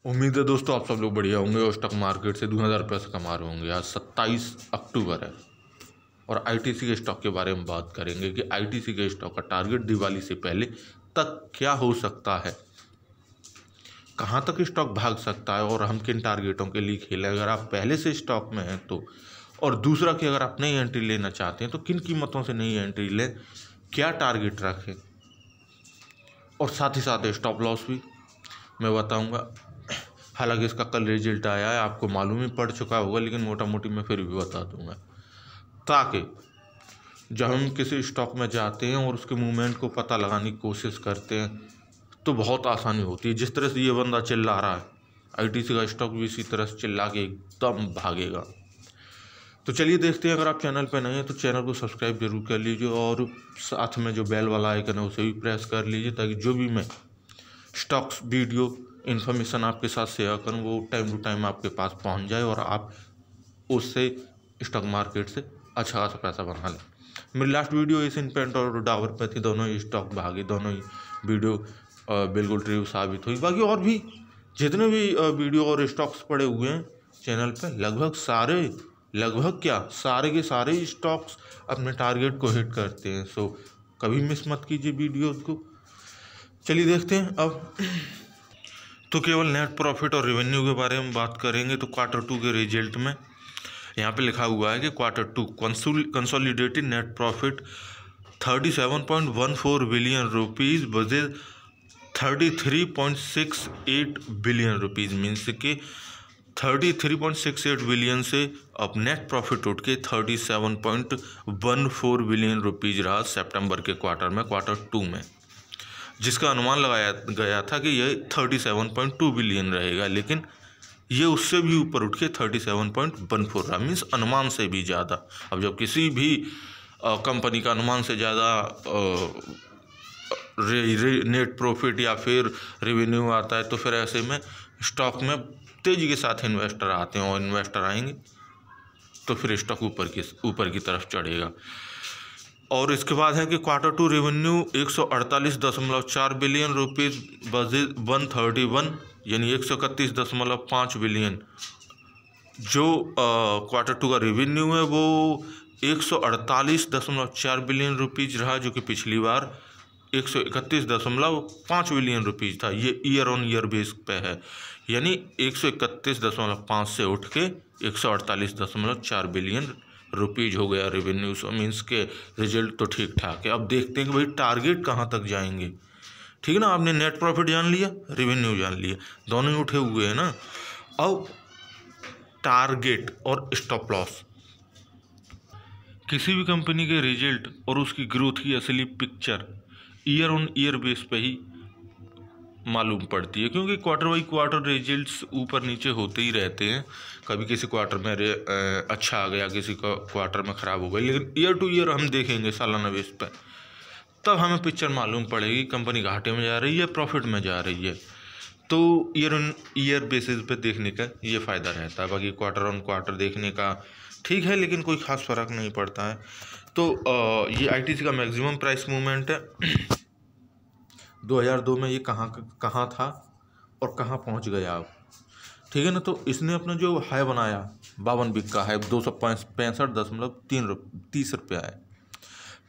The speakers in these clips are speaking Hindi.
उम्मीद है दोस्तों आप सब लोग बढ़िया होंगे और स्टॉक मार्केट से 2000 रुपये से कमा रहे होंगे। आज 27 अक्टूबर है और आईटीसी के स्टॉक के बारे में बात करेंगे कि आईटीसी के स्टॉक का टारगेट दिवाली से पहले तक क्या हो सकता है, कहाँ तक स्टॉक भाग सकता है और हम किन टारगेटों के लिए खेलें अगर आप पहले से स्टॉक में हैं तो। और दूसरा कि अगर आप नई एंट्री लेना चाहते हैं तो किन कीमतों से नई एंट्री लें, क्या टारगेट रखें, और साथ ही साथ स्टॉप लॉस भी मैं बताऊंगा। हालांकि इसका कल रिजल्ट आया है, आपको मालूम ही पड़ चुका होगा, लेकिन मोटा मोटी मैं फिर भी बता दूंगा ताकि जब हम किसी स्टॉक में जाते हैं और उसके मूवमेंट को पता लगाने की कोशिश करते हैं तो बहुत आसानी होती है। जिस तरह से ये बंदा चिल्ला रहा है, आईटीसी का स्टॉक भी इसी तरह से चिल्ला के एकदम भागेगा। तो चलिए देखते हैं। अगर आप चैनल पर नए हैं तो चैनल को सब्सक्राइब जरूर कर लीजिए और साथ में जो बेल वाला आइकन है उसे भी प्रेस कर लीजिए ताकि जो भी मैं स्टॉक्स वीडियो इन्फॉर्मेशन आपके साथ शेयर करूँ वो टाइम टू टाइम आपके पास पहुंच जाए और आप उससे स्टॉक मार्केट से अच्छा खासा पैसा बना लें। मेरी लास्ट वीडियो एशियन पेंट और डाबर पे थी, दोनों ही स्टॉक भागे, दोनों ही वीडियो बिल्कुल ट्रू साबित हुई। बाकी और भी जितने भी वीडियो और स्टॉक्स पड़े हुए हैं चैनल पे, लगभग क्या सारे के सारे स्टॉक्स अपने टारगेट को हिट करते हैं। सो कभी मिस मत कीजिए वीडियोज़ को। चलिए देखते हैं। अब तो केवल नेट प्रॉफिट और रेवेन्यू के बारे में बात करेंगे। तो क्वार्टर 2 के रिजल्ट में यहाँ पे लिखा हुआ है कि quarter 2 consolidated net profit 37.14 billion rupees बजे 33.68 बिलियन रुपीज़, मीन्स के 33.68 बिलियन से अब नेट प्रॉफिट उठ के 37.14 बिलियन रुपीज़ रहा सितंबर के क्वार्टर में, क्वार्टर 2 में, जिसका अनुमान लगाया गया था कि यह 37.2 बिलियन रहेगा, लेकिन ये उससे भी ऊपर उठ के 37.14 रहा, मीन्स अनुमान से भी ज़्यादा। अब जब किसी भी कंपनी का अनुमान से ज़्यादा नेट प्रॉफिट या फिर रेवेन्यू आता है तो फिर ऐसे में स्टॉक में तेज़ी के साथ इन्वेस्टर आते हैं और इन्वेस्टर आएंगे तो फिर स्टॉक ऊपर की तरफ चढ़ेगा। और इसके बाद है कि क्वार्टर 2 रेवेन्यू 148.4 बिलियन रुपीज़ बजे 131, यानी 131.5 बिलियन। जो क्वार्टर 2 का रेवेन्यू है वो 148.4 बिलियन रुपीज़ रहा, जो कि पिछली बार 131.5 बिलियन रुपीज़ था। ये ईयर ऑन ईयर बेस पे है, यानी 131.5 से उठ के 148.4 बिलियन रुपीज़ हो गया रेवेन्यू। सो मीन्स के रिजल्ट तो ठीक ठाक है। अब देखते हैं कि भाई टारगेट कहाँ तक जाएंगे। ठीक है ना, आपने नेट प्रॉफिट जान लिया, रेवेन्यू जान लिया, दोनों ही उठे हुए हैं ना। अब टारगेट और स्टॉप लॉस, किसी भी कंपनी के रिजल्ट और उसकी ग्रोथ की असली picture year on year base पे ही मालूम पड़ती है, क्योंकि क्वार्टर बाई क्वार्टर रिजल्ट्स ऊपर नीचे होते ही रहते हैं। कभी किसी क्वार्टर में अच्छा आ गया, किसी का क्वार्टर में ख़राब हो गया, लेकिन ईयर टू ईयर हम देखेंगे सालाना बेस पे, तब हमें पिक्चर मालूम पड़ेगी कंपनी घाटे में जा रही है, प्रॉफिट में जा रही है। तो ईयर ऑन ईयर बेसिस पे देखने का ये फ़ायदा रहता है। बाकी क्वार्टर ऑन क्वार्टर देखने का ठीक है, लेकिन कोई ख़ास फ़र्क नहीं पड़ता है। तो ये आईटीसी का मैक्सिमम प्राइस मूवमेंट है 2002 में। ये कहाँ था और कहाँ पहुँच गया अब, ठीक है ना। तो इसने अपना जो हाई बनाया 52 बिक का हाई 265.30 रुपया है,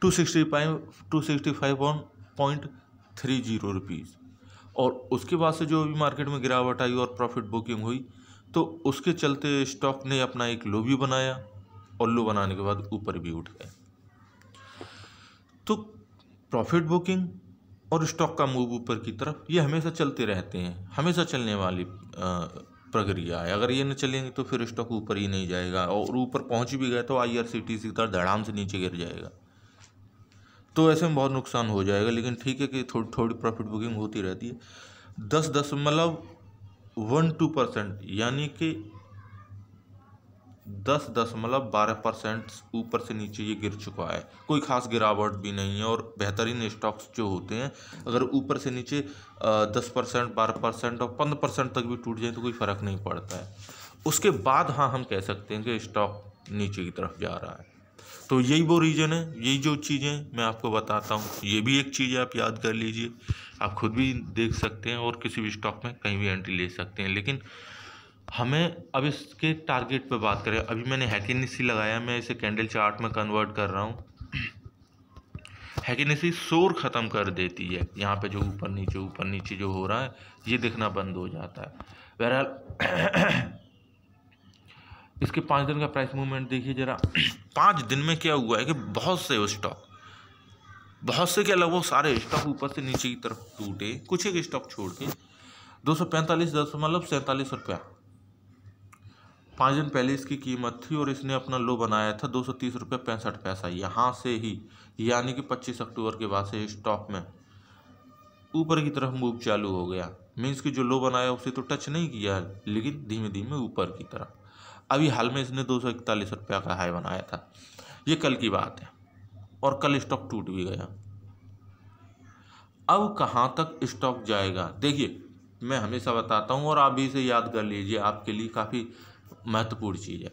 265.30 रुपीज़। और उसके बाद से जो भी मार्केट में गिरावट आई और प्रॉफिट बुकिंग हुई तो उसके चलते स्टॉक ने अपना एक लो भी बनाया और लो बनाने के बाद ऊपर भी उठ गया। तो प्रॉफिट बुकिंग और स्टॉक का मूव ऊपर की तरफ ये हमेशा चलते रहते हैं, हमेशा चलने वाली प्रक्रिया है। अगर ये न चलेंगे तो फिर स्टॉक ऊपर ही नहीं जाएगा, और ऊपर पहुंच भी गया तो आईआरसीटीसी की तरह धड़ाम से नीचे गिर जाएगा, तो ऐसे में बहुत नुकसान हो जाएगा। लेकिन ठीक है कि थोड़ी प्रॉफिट बुकिंग होती रहती है। 10.12%, यानी कि 10.12% ऊपर से नीचे ये गिर चुका है। कोई खास गिरावट भी नहीं है, और बेहतरीन स्टॉक्स जो होते हैं अगर ऊपर से नीचे 10%, 12% और 15% तक भी टूट जाए तो कोई फ़र्क नहीं पड़ता है। उसके बाद हाँ हम कह सकते हैं कि स्टॉक नीचे की तरफ जा रहा है। तो यही वो रीज़न है, यही जो चीज़ें मैं आपको बताता हूँ, ये भी एक चीज़ आप याद कर लीजिए। आप खुद भी देख सकते हैं और किसी भी स्टॉक में कहीं भी एंट्री ले सकते हैं। लेकिन हमें अब इसके टारगेट पे बात करें। अभी मैंने हैकिनेसी लगाया, मैं इसे कैंडल चार्ट में कन्वर्ट कर रहा हूँ। हैकिनेसी शोर ख़त्म कर देती है, यहाँ पे जो ऊपर नीचे जो हो रहा है ये दिखना बंद हो जाता है। बहरहाल इसके 5 दिन का प्राइस मूवमेंट देखिए ज़रा। 5 दिन में क्या हुआ है कि बहुत से क्या लगभग सारे स्टॉक ऊपर से नीचे की तरफ टूटे, कुछ एक स्टॉक छोड़ के 245.47 रुपया 5 दिन पहले इसकी कीमत थी और इसने अपना लो बनाया था 230.65 रुपया यहाँ से ही, यानी कि 25 अक्टूबर के बाद से स्टॉक में ऊपर की तरफ मूव चालू हो गया। मीन्स कि जो लो बनाया उसे तो टच नहीं किया, लेकिन धीमे धीमे ऊपर की तरफ। अभी हाल में इसने 241 रुपया का हाई बनाया था, ये कल की बात है, और कल स्टॉक टूट भी गया। अब कहाँ तक स्टॉक जाएगा देखिए, मैं हमेशा बताता हूँ और आप भी इसे याद कर लीजिए, आपके लिए काफ़ी महत्वपूर्ण चीज़ है।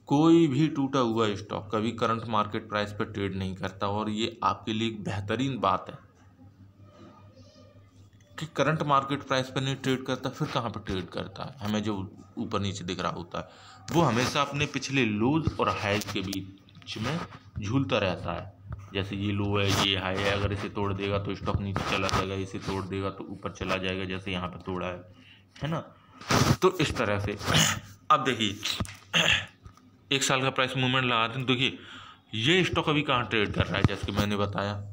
कोई भी टूटा हुआ स्टॉक कभी करंट मार्केट प्राइस पर ट्रेड नहीं करता, और ये आपके लिए एक बेहतरीन बात है कि करंट मार्केट प्राइस पर नहीं ट्रेड करता, फिर कहाँ पर ट्रेड करता है। हमें जो ऊपर नीचे दिख रहा होता है वो हमेशा अपने पिछले लोज और हाई के बीच में झूलता रहता है। जैसे ये लो है, ये हाई है, अगर इसे तोड़ देगा तो स्टॉक नीचे चला जाएगा, इसे तोड़ देगा तो ऊपर चला जाएगा, जैसे यहाँ पे तोड़ा है ना। तो इस तरह से अब देखिए 1 साल का प्राइस मूवमेंट लगाते हैं, देखिए ये स्टॉक अभी कहाँ ट्रेड कर रहा है। जैसे कि मैंने बताया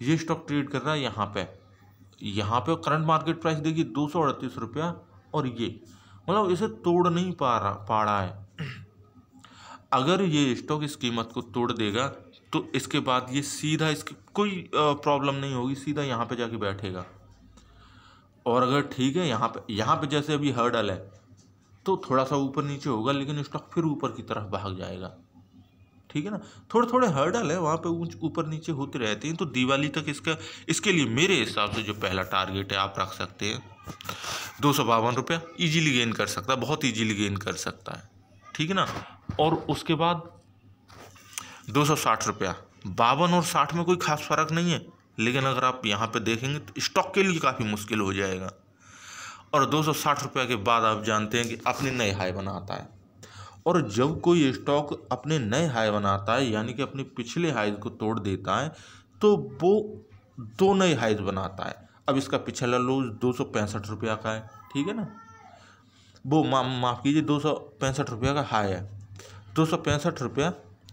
ये स्टॉक ट्रेड कर रहा है यहाँ पे करंट मार्केट प्राइस देखिए 238 रुपया, और ये मतलब इसे तोड़ नहीं पा रहा है। अगर ये स्टॉक इस कीमत को तोड़ देगा तो इसके बाद ये सीधा, इसकी कोई प्रॉब्लम नहीं होगी, सीधा यहाँ पे जाके बैठेगा। और अगर ठीक है यहाँ पे जैसे अभी हर्डल है तो थोड़ा सा ऊपर नीचे होगा, लेकिन स्टॉक फिर ऊपर की तरफ भाग जाएगा, ठीक है ना। थोड़े हर्डल है वहाँ पे, ऊपर नीचे होते रहते हैं। तो दिवाली तक इसके लिए मेरे हिसाब से जो पहला टारगेट है आप रख सकते हैं 252 रुपया, ईजिली गेन कर सकता है, बहुत ईजिली गेन कर सकता है, ठीक है ना। और उसके बाद 260 रुपया, 52 और 60 में कोई खास फर्क नहीं है, लेकिन अगर आप यहाँ पे देखेंगे तो स्टॉक के लिए काफ़ी मुश्किल हो जाएगा। और 260 रुपया के बाद आप जानते हैं कि अपने नए हाई बनाता है, और जब कोई स्टॉक अपने नए हाई बनाता है यानी कि अपने पिछले हाई को तोड़ देता है तो वो 2 नए हाईज बनाता है। अब इसका पिछला लो 265 रुपया का है, ठीक है ना, वो माफ़ कीजिए 265 रुपया का हाई है, 265 रुपया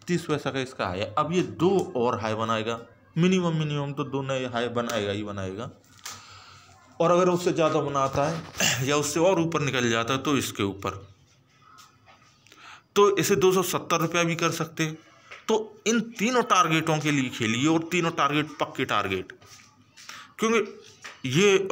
30 पैसा का इसका हाई है। अब ये 2 और हाई बनाएगा, मिनिमम तो 2 नए हाई बनाएगा। और अगर उससे ज़्यादा बनाता है या उससे और ऊपर निकल जाता है तो इसके ऊपर, तो इसे 270 रुपया भी कर सकते हैं। तो इन तीनों टारगेटों के लिए खेलिए, और तीनों टारगेट पक्के टारगेट, क्योंकि ये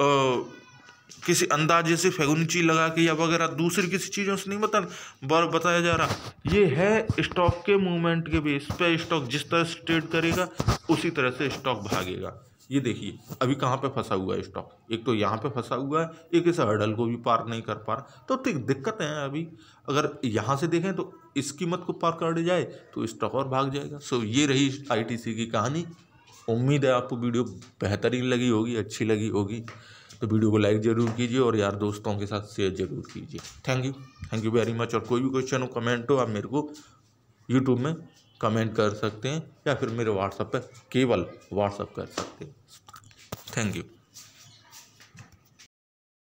किसी अंदाजे से फेगुनिची लगा के या वगैरह दूसरी किसी चीज़ों से नहीं बताया जा रहा। ये है स्टॉक के मूवमेंट के बेस पे, स्टॉक जिस तरह से ट्रेड करेगा उसी तरह से स्टॉक भागेगा। ये देखिए अभी कहाँ पे फंसा हुआ है स्टॉक, एक तो यहाँ पे फंसा हुआ है, एक इस हर्डल को भी पार नहीं कर पा रहा, तो दिक्कत है अभी। अगर यहाँ से देखें तो इस कीमत को पार कर जाए तो स्टॉक और भाग जाएगा। सो ये रही ITC की कहानी। उम्मीद है आपको वीडियो बेहतरीन लगी होगी, अच्छी लगी होगी। तो वीडियो को लाइक ज़रूर कीजिए और यार दोस्तों के साथ शेयर ज़रूर कीजिए। Thank you very much. और कोई भी क्वेश्चन हो, कमेंट हो, आप मेरे को यूट्यूब में कमेंट कर सकते हैं या फिर मेरे व्हाट्सएप पर केवल व्हाट्सएप कर सकते हैं। Thank you.